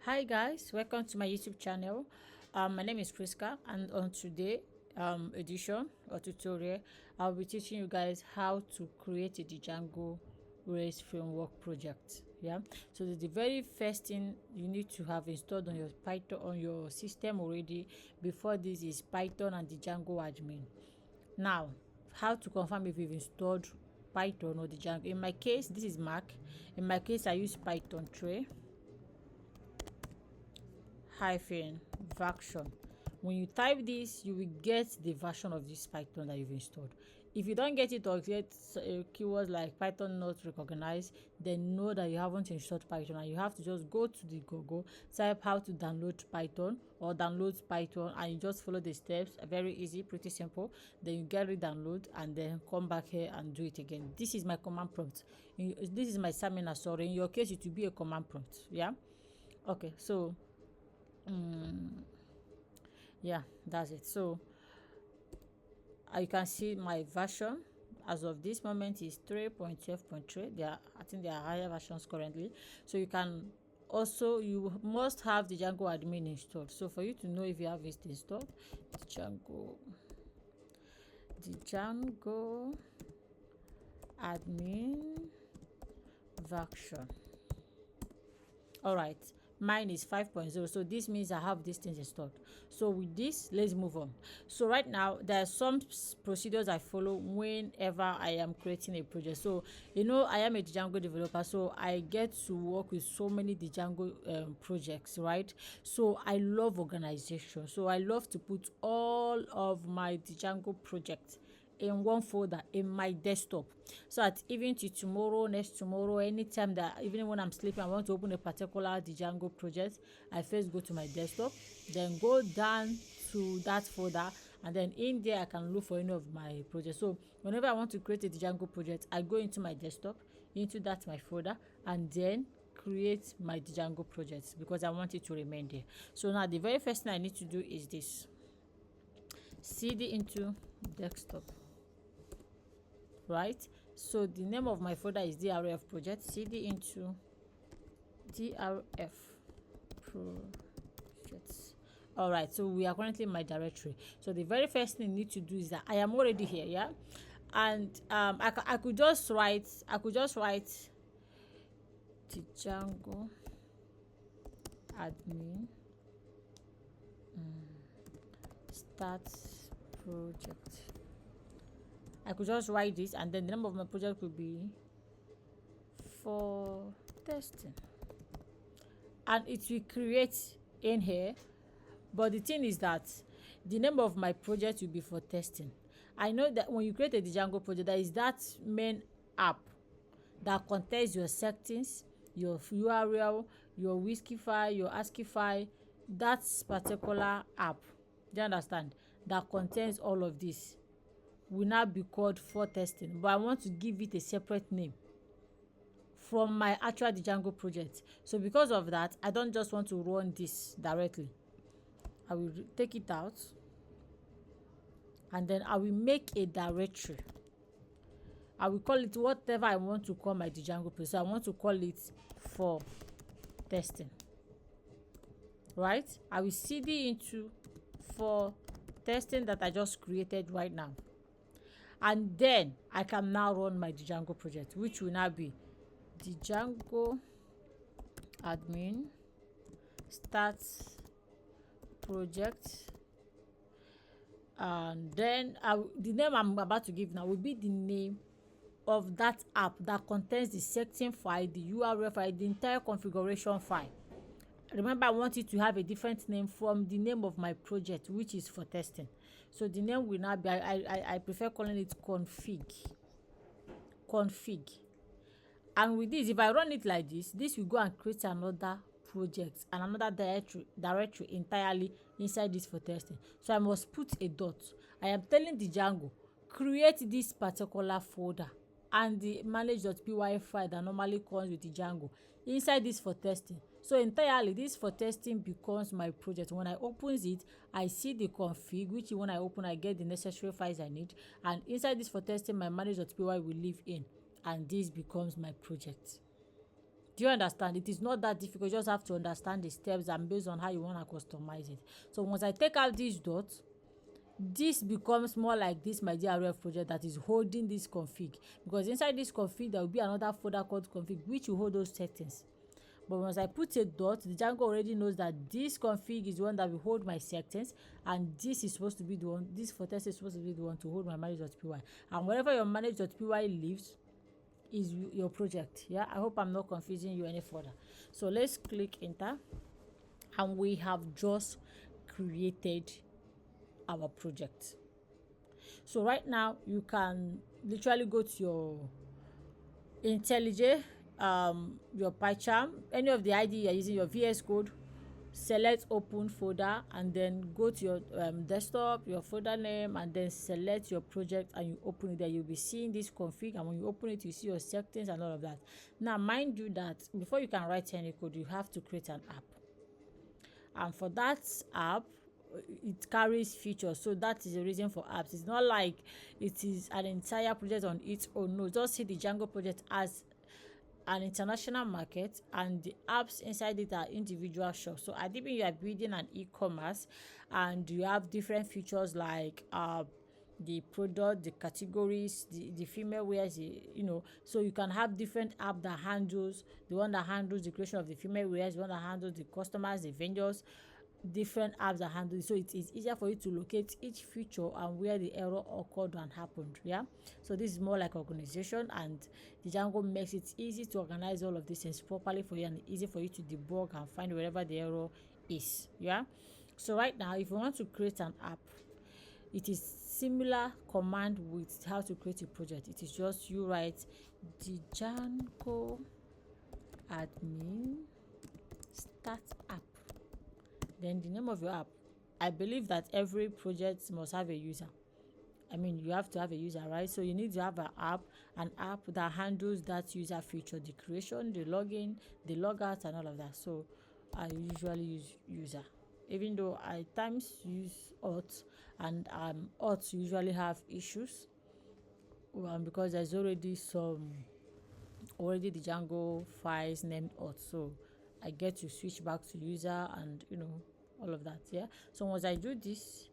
Hi guys, welcome to my YouTube channel. My name is Priska, and on today edition or tutorial, I'll be teaching you guys how to create a Django Rest framework project. Yeah, so the very first thing you need to have installed on your Python on your system already before this is Python and the Django admin. Now, how to confirm if you've installed Python or the Django? In my case, this is Mac. In my case, I use Python 3 hyphen version. When you type this, you will get the version of this Python that you've installed. If you don't get it or get keywords like Python not recognized, then know that you haven't installed Python, and you have to just go to the Google, type how to download Python or download Python, and you just follow the steps. Very easy, pretty simple. Then you get it download and then come back here and do it again. This is my command prompt. This is my seminar. Sorry, in your case it will be a command prompt. Yeah. Okay. So yeah, that's it. So you can see my version as of this moment is 3.12.3. I think there are higher versions currently, so you can also, you must have the Django admin installed. So for you to know if you have it installed, the Django admin version. All right, mine is 5.0, so this means I have these things installed. So with this, let's move on. So right now there are some procedures I follow whenever I am creating a project. So I am a Django developer, so I get to work with so many Django projects, right? So I love organization, so I love to put all of my Django projects in one folder in my desktop, so that even to tomorrow, next tomorrow, anytime that even when I'm sleeping, I want to open a particular Django project, I first go to my desktop, then go down to that folder, and then in there I can look for any of my projects. So whenever I want to create a Django project, I go into my desktop, into that my folder, and then create my Django projects because I want it to remain there. So now the very first thing I need to do is this: cd into desktop. Right, so the name of my folder is drf project. Cd into drf projects. All right, so we are currently in my directory. So the very first thing you need to do is that I am already here, yeah, and I could just write the Django admin start project. I could just write this, and then the name of my project will be for testing, and it will create in here. But the thing is that the name of my project will be for testing. I know that when you create a Django project, there is that main app that contains your settings, your URL, your whiskey file, your ASCII file. That particular app, do you understand, that contains all of this will now be called for testing, but I want to give it a separate name from my actual Django project. So because of that, I don't just want to run this directly. I will take it out, and then I will make a directory. I will call it whatever I want to call my Django project. So I want to call it for testing. Right, I will cd into for testing that I just created right now, and then I can now run my Django project, which will now be Django admin start project, and then the name I'm about to give now will be the name of that app that contains the setting file, the URL file, the entire configuration file. Remember, I want it to have a different name from the name of my project, which is for testing. So the name will now be, I prefer calling it config. And with this, if I run it like this will go and create another project and another directory entirely inside this for testing. So I must put a dot. I am telling the Django, create this particular folder and the manage.py file that normally comes with the Django inside this for testing. So entirely this for testing becomes my project. When I open it, I see the config, which when I open, I get the necessary files I need, and inside this for testing, my manage.py will live in, and this becomes my project. Do you understand? It is not that difficult. You just have to understand the steps and based on how you want to customize it. So once I take out these dots, this becomes more like this my DRF project that is holding this config, because inside this config there will be another folder called config which will hold those settings. But once I put a dot, the Django already knows that this config is the one that will hold my settings, and this is supposed to be the one, this for test is supposed to be the one to hold my manage.py. And wherever your manage.py lives is your project. Yeah, I hope I'm not confusing you any further. So let's click enter, and we have just created our project. So right now you can literally go to your IntelliJ, your PyCharm, any of the IDE you're using, your VS Code, select open folder, and then go to your desktop, your folder name, and then select your project, and you open it. There you'll be seeing this config, and when you open it you see your settings and all of that. Now mind you that before you can write any code, you have to create an app, and for that app it carries features. So that is the reason for apps. It's not like it is an entire project on its own. No, just see the Django project as an international market, and the apps inside it are individual shops. So I think you are building an e-commerce and you have different features like the product, the categories, the female wears, so you can have different app that handles, the one that handles the creation of the female wears, the one that handles the customers, the vendors, different apps that handle it. So it is easier for you to locate each feature and where the error occurred and happened. Yeah, so this is more like organization, and the Django makes it easy to organize all of these things properly for you, and easy for you to debug and find wherever the error is. Yeah, so right now if you want to create an app, it is similar command with how to create a project. It is just you write the Django admin start app, then the name of your app. I believe that every project must have a user. I mean, you have to have a user, right? So you need to have an app that handles that user feature, the creation, the login, the logout, and all of that. So I usually use user, even though I at times use auth, and auth usually have issues because there's already the Django files named auth. So I get to switch back to user and all of that. Yeah, so once I do this,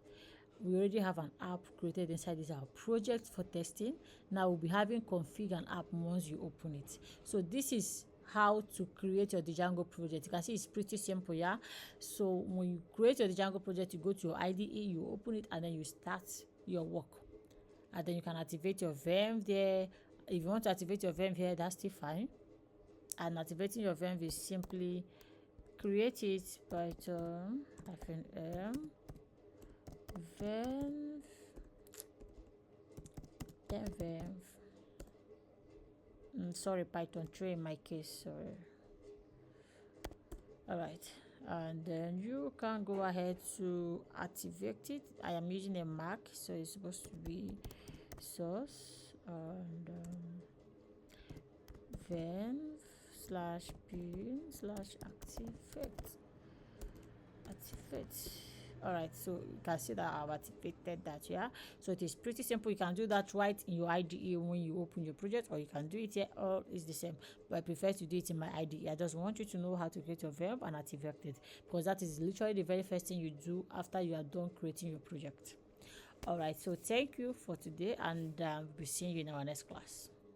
we already have an app created inside this our project for testing. Now we'll be having config an app once you open it. So this is how to create your Django project. You can see it's pretty simple. Yeah, so when you create your Django project, you go to your IDE, you open it, and then you start your work, and then you can activate your venv there. If you want to activate your venv here, that's still fine. And activating your venv is simply create it Python -m venv, then sorry, Python 3 in my case, sorry. All right, and then you can go ahead to activate it. I am using a Mac, so it's supposed to be source, and venv/bin/activate. All right, so you can see that I've activated that. Yeah, so it is pretty simple. You can do that right in your IDE when you open your project, or you can do it here. All is the same, but I prefer to do it in my IDE. I just want you to know how to create your verb and activate it, because that is literally the very first thing you do after you are done creating your project. All right, so thank you for today, and we'll be seeing you in our next class.